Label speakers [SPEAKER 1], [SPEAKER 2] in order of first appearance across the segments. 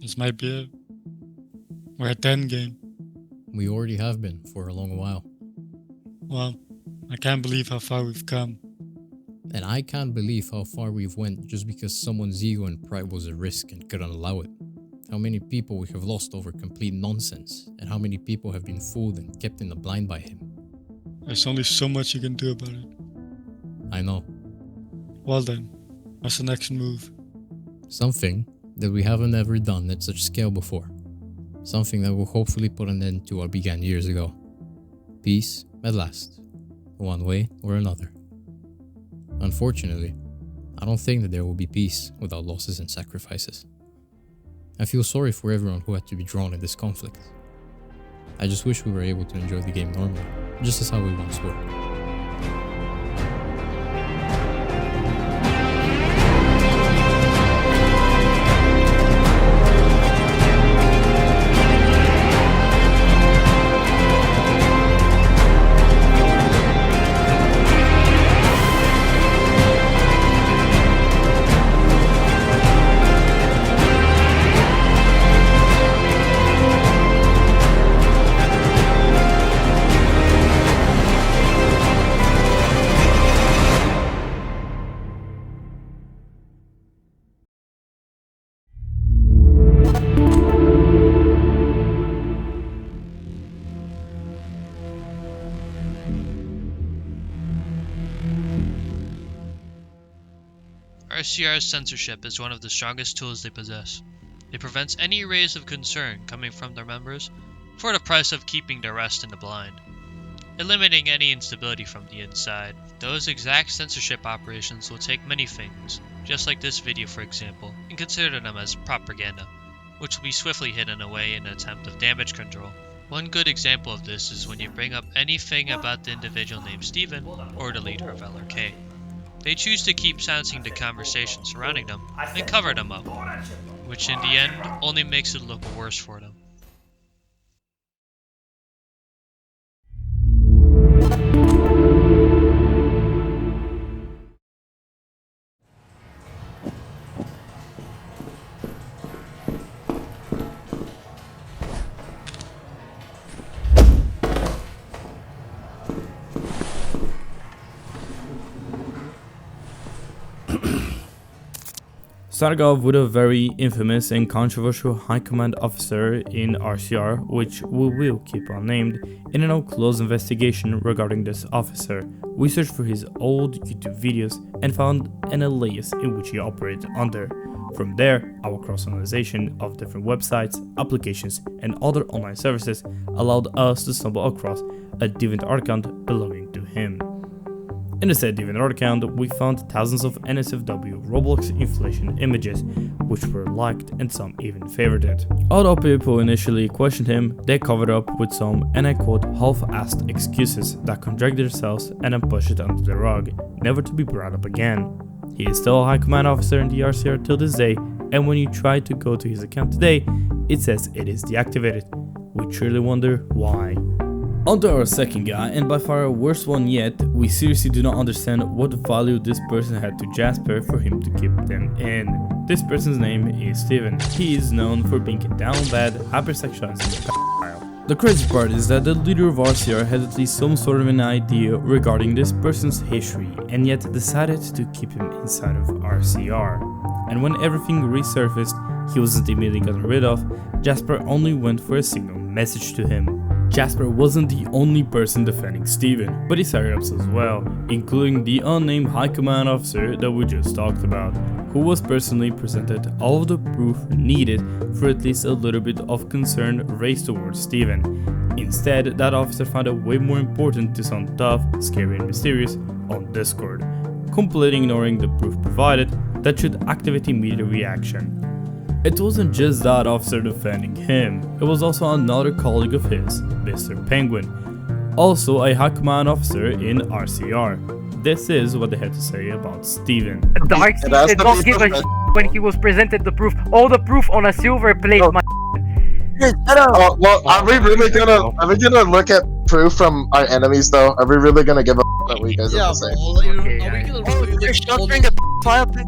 [SPEAKER 1] This might be it. We're at 10 game.
[SPEAKER 2] We already have been for a long while.
[SPEAKER 1] Well, I can't believe how far we've come.
[SPEAKER 2] And I can't believe how far we've went just because someone's ego and pride was at risk and couldn't allow it. How many people we have lost over complete nonsense, and how many people have been fooled and kept in the blind by him.
[SPEAKER 1] There's only so much you can do about it.
[SPEAKER 2] I know.
[SPEAKER 1] Well then, what's the next move?
[SPEAKER 2] Something that we haven't ever done at such scale before. Something that will hopefully put an end to what began years ago. Peace at last, one way or another. Unfortunately, I don't think that there will be peace without losses and sacrifices. I feel sorry for everyone who had to be drawn in this conflict. I just wish we were able to enjoy the game normally, just as how we once were.
[SPEAKER 3] RCR's censorship is one of the strongest tools they possess. It prevents any rays of concern coming from their members for the price of keeping the rest in the blind, eliminating any instability from the inside. Those exact censorship operations will take many things, just like this video for example, and consider them as propaganda, which will be swiftly hidden away in an attempt of damage control. One good example of this is when you bring up anything about the individual named Steven or the leader of LRK. They choose to keep silencing the conversation surrounding them and cover them up, which in the end only makes it look worse for them.
[SPEAKER 4] Starting off with a very infamous and controversial high command officer in RCR, which we will keep unnamed. In a now close investigation regarding this officer, we searched for his old YouTube videos and found an alias in which he operated under. From there, our cross-analyzation of different websites, applications, and other online services allowed us to stumble across a DeviantArt account belonging to him. In the said DeviantArt account, we found thousands of NSFW Roblox inflation images, which were liked and some even favorited. Although people initially questioned him, they covered up with some, and I quote, half-assed excuses that contradict themselves and then push it under the rug, never to be brought up again. He is still a high command officer in the RCR till this day, and when you try to go to his account today, it says it is deactivated. We truly wonder why. On to our second guy, and by far our worst one yet. We seriously do not understand what value this person had to Jasper for him to keep them in. This person's name is Steven. He is known for being down bad, hypersexualizing the pedophile. The crazy part is that the leader of RCR had at least some sort of an idea regarding this person's history, and yet decided to keep him inside of RCR. And when everything resurfaced, he wasn't immediately gotten rid of. Jasper only went for a single message to him. Jasper wasn't the only person defending Steven, but his higher-ups as well, including the unnamed high command officer that we just talked about, who was personally presented all of the proof needed for at least a little bit of concern raised towards Steven. Instead, that officer found it way more important to sound tough, scary and mysterious on Discord, completely ignoring the proof provided that should activate immediate reaction. It wasn't just that officer defending him, it was also another colleague of his, Mr. Penguin, also a high command officer in RCR. This is what they had to say about Steven.
[SPEAKER 5] Dark did not give a shit when he was presented the proof. All the proof on a silver plate, my
[SPEAKER 6] well, are we gonna look at proof from our enemies though? Are we really gonna give a what we guys have to say?
[SPEAKER 5] Okay,
[SPEAKER 7] are we gonna really look at all these...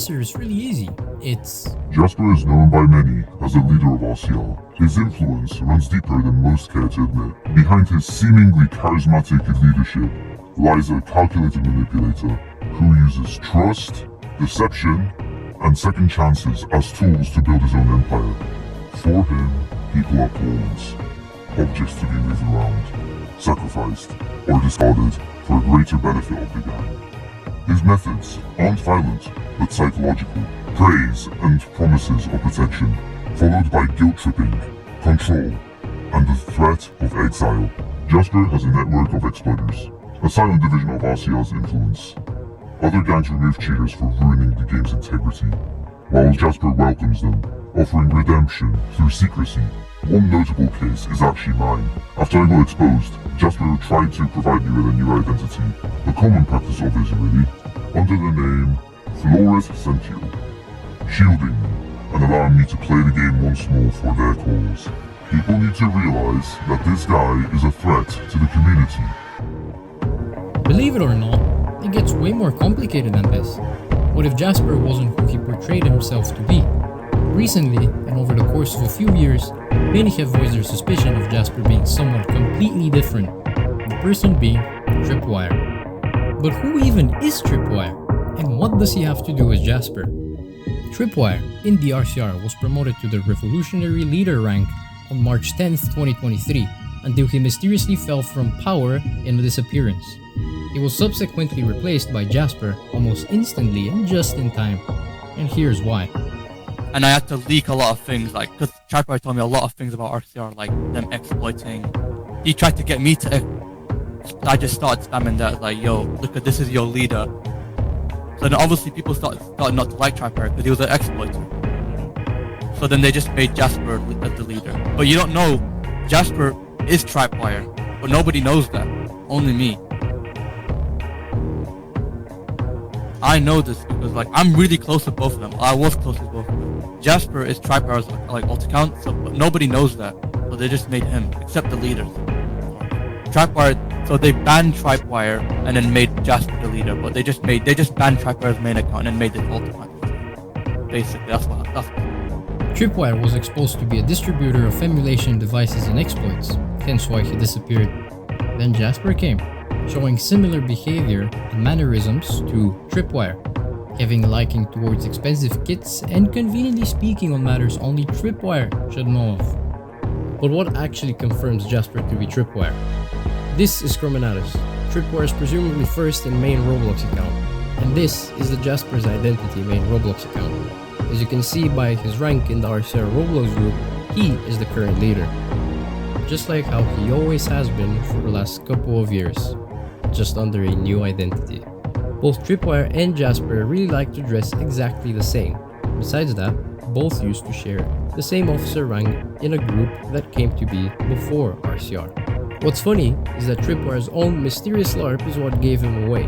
[SPEAKER 2] answer is really easy. It's
[SPEAKER 7] Jasper is known by many as a leader of RCR. His influence runs deeper than most care to admit. Behind his seemingly charismatic leadership lies a calculated manipulator who uses trust, deception, and second chances as tools to build his own empire. For him, people are pawns, objects to be moved around, sacrificed, or discarded for a greater benefit of the gang. His methods aren't violent, but psychological. Praise and promises of protection, followed by guilt-tripping, control, and the threat of exile. Jasper has a network of exploiters, a silent division of RCR's influence. Other gangs remove cheaters for ruining the game's integrity, while Jasper welcomes them, offering redemption through secrecy. One notable case is actually mine. After I got exposed, Jasper tried to provide me with a new identity, a common practice of his really, under the name Flores Sentio, shielding me and allowing me to play the game once more for their cause. People need to realize that this guy is a threat to the community.
[SPEAKER 2] Believe it or not, it gets way more complicated than this. What if Jasper wasn't who he portrayed himself to be? Recently, and over the course of a few years, many have voiced their suspicion of Jasper being someone completely different, the person being Tripwire. But who even is Tripwire? And what does he have to do with Jasper? Tripwire, in the RCR, was promoted to the Revolutionary Leader rank on March 10th, 2023, until he mysteriously fell from power in a disappearance. He was subsequently replaced by Jasper almost instantly and just in time. And here's why.
[SPEAKER 8] And I had to leak a lot of things, like, because Tripwire told me a lot of things about RCR, like them exploiting. He tried to get me to. I just started spamming that, like, yo, look at this is your leader. So then obviously people started not to like Tripwire because he was an exploiter. So then they just made Jasper as the leader. But you don't know, Jasper is Tripwire, but nobody knows that. Only me. I know this because, like, I'm really close to both of them. I was close to both of them. Jasper is Tripire's, like, alt account, so but nobody knows that. So they just made him, except the leaders. Tripwire, so they banned Tripwire and then made Jasper the leader, but they just banned Tripire's main account and made it alt account. Basically, that's what.
[SPEAKER 2] Tripwire was exposed to be a distributor of emulation devices and exploits, hence why he disappeared. Then Jasper came, showing similar behavior and mannerisms to Tripwire, having a liking towards expensive kits and conveniently speaking on matters only Tripwire should know of. But what actually confirms Jasper to be Tripwire? This is Criminality, Tripwire's presumably first and main Roblox account, and this is the Jasper's Identity main Roblox account. As you can see by his rank in the RCR Roblox group, he is the current leader. Just like how he always has been for the last couple of years, just under a new identity. Both Tripwire and Jasper really like to dress exactly the same. Besides that, both used to share the same officer rank in a group that came to be before RCR. What's funny is that Tripwire's own mysterious LARP is what gave him away.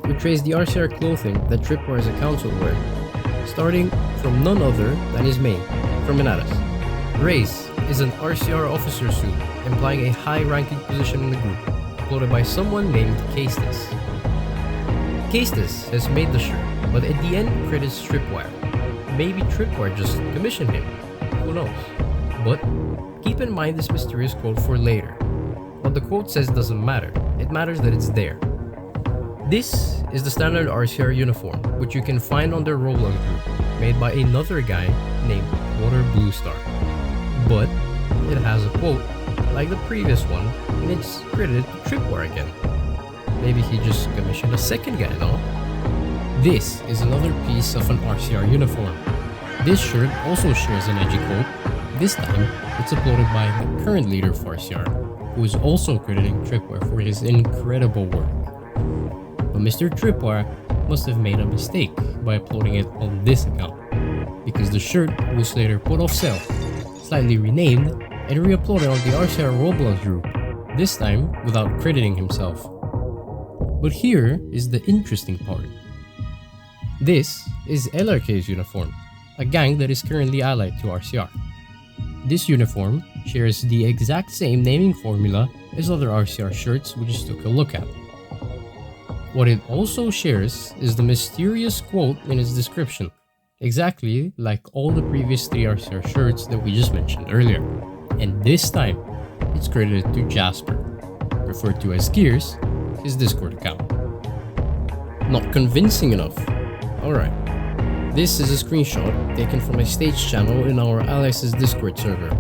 [SPEAKER 2] We trace the RCR clothing that Tripwire's accounts would wear, starting from none other than his main, Criminality. Race is an RCR officer suit, implying a high-ranking position in the group, uploaded by someone named Castus. Castus has made the shirt, but at the end credits Tripwire. Maybe Tripwire just commissioned him, who knows? But keep in mind this mysterious quote for later. What the quote says doesn't matter, it matters that it's there. This is the standard RCR uniform, which you can find on their Roblox group, made by another guy named Water Blue Star. But it has a quote, like the previous one, and it's credited to Tripwire again. Maybe he just commissioned a second guy, no? This is another piece of an RCR uniform. This shirt also shares an edgy quote. This time, it's uploaded by the current leader of RCR, who is also crediting Tripwire for his incredible work. But Mr. Tripwire must have made a mistake by uploading it on this account, because the shirt was later put off sale, slightly renamed, and re-uploaded on the RCR Roblox group, this time without crediting himself. But here is the interesting part. This is LRK's uniform, a gang that is currently allied to RCR. This uniform shares the exact same naming formula as other RCR shirts we just took a look at. What it also shares is the mysterious quote in its description, exactly like all the previous 3RCR shirts that we just mentioned earlier. And this time, it's credited to Jasper, referred to as Gears, his Discord account. Not convincing enough. Alright. This is a screenshot taken from a stage channel in our Alex's Discord server.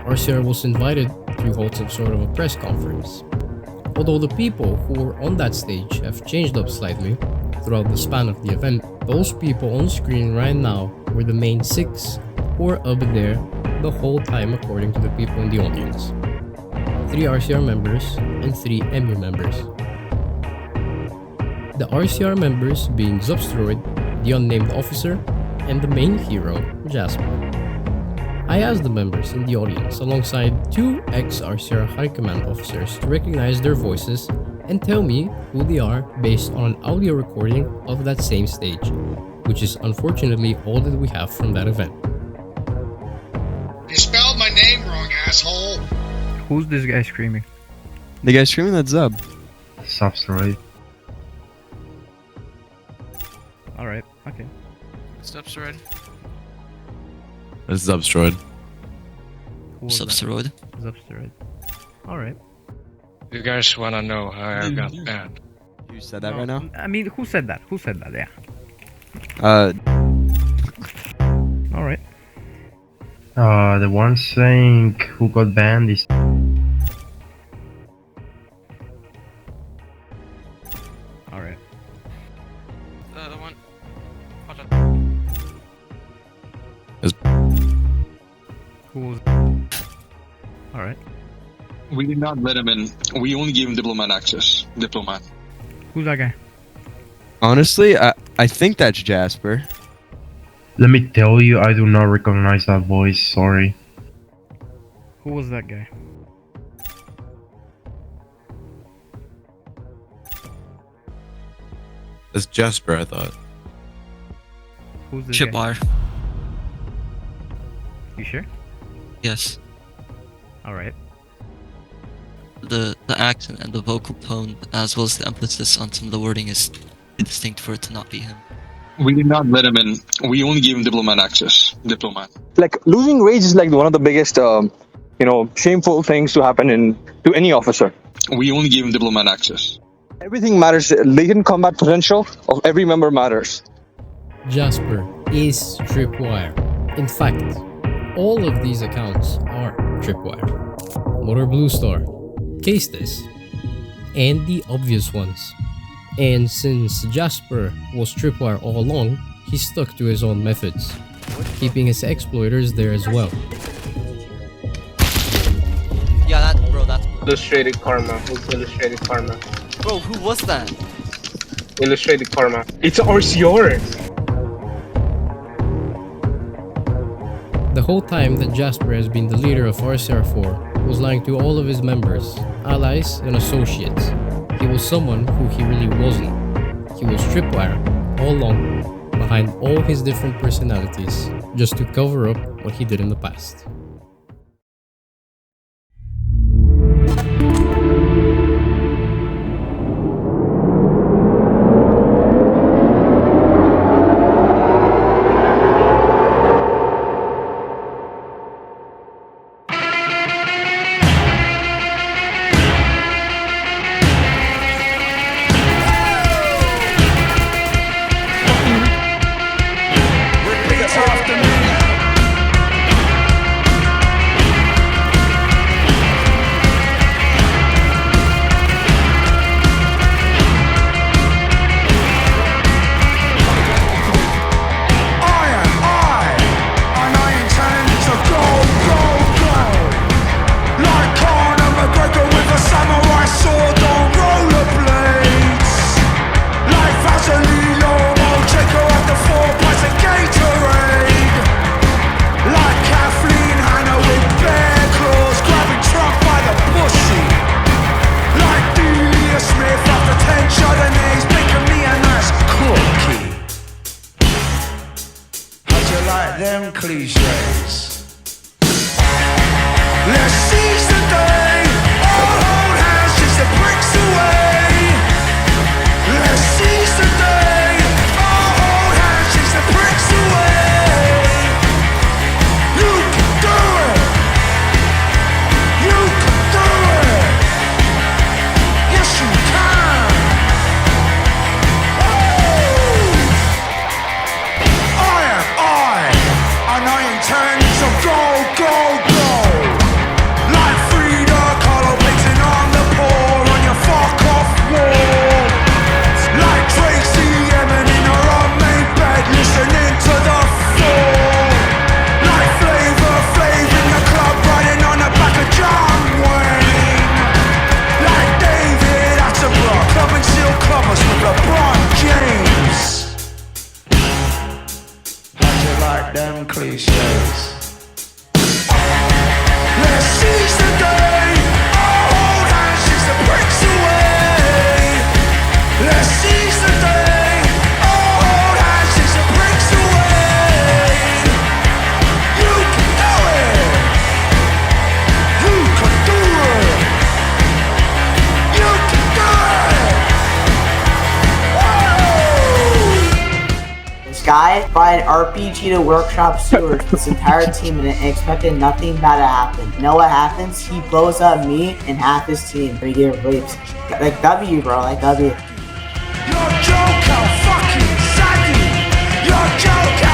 [SPEAKER 2] RCR was invited to hold some sort of a press conference. Although the people who were on that stage have changed up slightly throughout the span of the event, those people on screen right now were the main 6 who were up there the whole time according to the people in the audience. 3 RCR members and 3 MU members. The RCR members being Zubsteroid, the unnamed officer, and the main hero, Jasper. I asked the members in the audience alongside 2 ex-RCR High Command officers to recognize their voices and tell me who they are based on an audio recording of that same stage, which is unfortunately all that we have from that event.
[SPEAKER 9] You spelled my name wrong, asshole!
[SPEAKER 5] Who's this guy screaming?
[SPEAKER 10] The guy screaming, that's Zub.
[SPEAKER 11] Substeroid.
[SPEAKER 5] Alright, okay.
[SPEAKER 3] Substeroid.
[SPEAKER 10] That's Zubsteroid.
[SPEAKER 5] Substeroid. Substeroid. Alright.
[SPEAKER 9] You guys wanna know how I got banned?
[SPEAKER 10] You said that right now?
[SPEAKER 5] I mean, who said that? Who said that? Yeah. Alright.
[SPEAKER 11] The one saying who got banned is...
[SPEAKER 5] Alright.
[SPEAKER 3] The one.
[SPEAKER 5] Who was... Alright.
[SPEAKER 12] We did not let him in. We only gave him diplomat access. Diplomat.
[SPEAKER 5] Who's that guy?
[SPEAKER 10] Honestly, I think that's Jasper.
[SPEAKER 11] Let me tell you, I do not recognize that voice, sorry.
[SPEAKER 5] Who was that guy?
[SPEAKER 10] That's Jasper, I thought.
[SPEAKER 5] Who's this guy?
[SPEAKER 8] Chipwire.
[SPEAKER 5] You sure?
[SPEAKER 8] Yes.
[SPEAKER 5] Alright.
[SPEAKER 8] The accent and the vocal tone, as well as the emphasis on some of the wording, is distinct for it to not be him.
[SPEAKER 12] We did not let him in. We only gave him diplomat access. Diplomat.
[SPEAKER 13] Like, losing rage is like one of the biggest, shameful things to happen to any officer.
[SPEAKER 12] We only gave him diplomat access.
[SPEAKER 13] Everything matters. Latent combat potential of every member matters.
[SPEAKER 2] Jasper is Tripwire. In fact, all of these accounts are Tripwire. Motor Blue Star, Case This, and the obvious ones. And since Jasper was Tripwire all along, he stuck to his own methods, keeping his exploiters there as well.
[SPEAKER 14] Yeah, that's...
[SPEAKER 15] Illustrated Karma. Who's Illustrated Karma?
[SPEAKER 14] Bro, who was that?
[SPEAKER 15] Illustrated Karma. It's RCR!
[SPEAKER 2] The whole time that Jasper has been the leader of RCR4 was lying to all of his members, allies, and associates. He was someone who he really wasn't. He was Tripwire all along, behind all his different personalities, just to cover up what he did in the past.
[SPEAKER 16] Them cliches. Let's seize the day. All hold hands, just the bricks away. Let's seize the day. All hold hands, just the bricks away. patience. Let's seize the day. Hold hands, chase the bricks away. Let's seize the day. Hold hands, chase the bricks away. You can do it. You can do it. You can do it.
[SPEAKER 17] This guy brought an RPG to workshop sewers with his entire team in it and expected nothing bad to happen. You know what happens? He blows up me and half his team. We get rapes. Like W, bro. Like W.
[SPEAKER 16] Your joke, how fucking saggy. Your joke.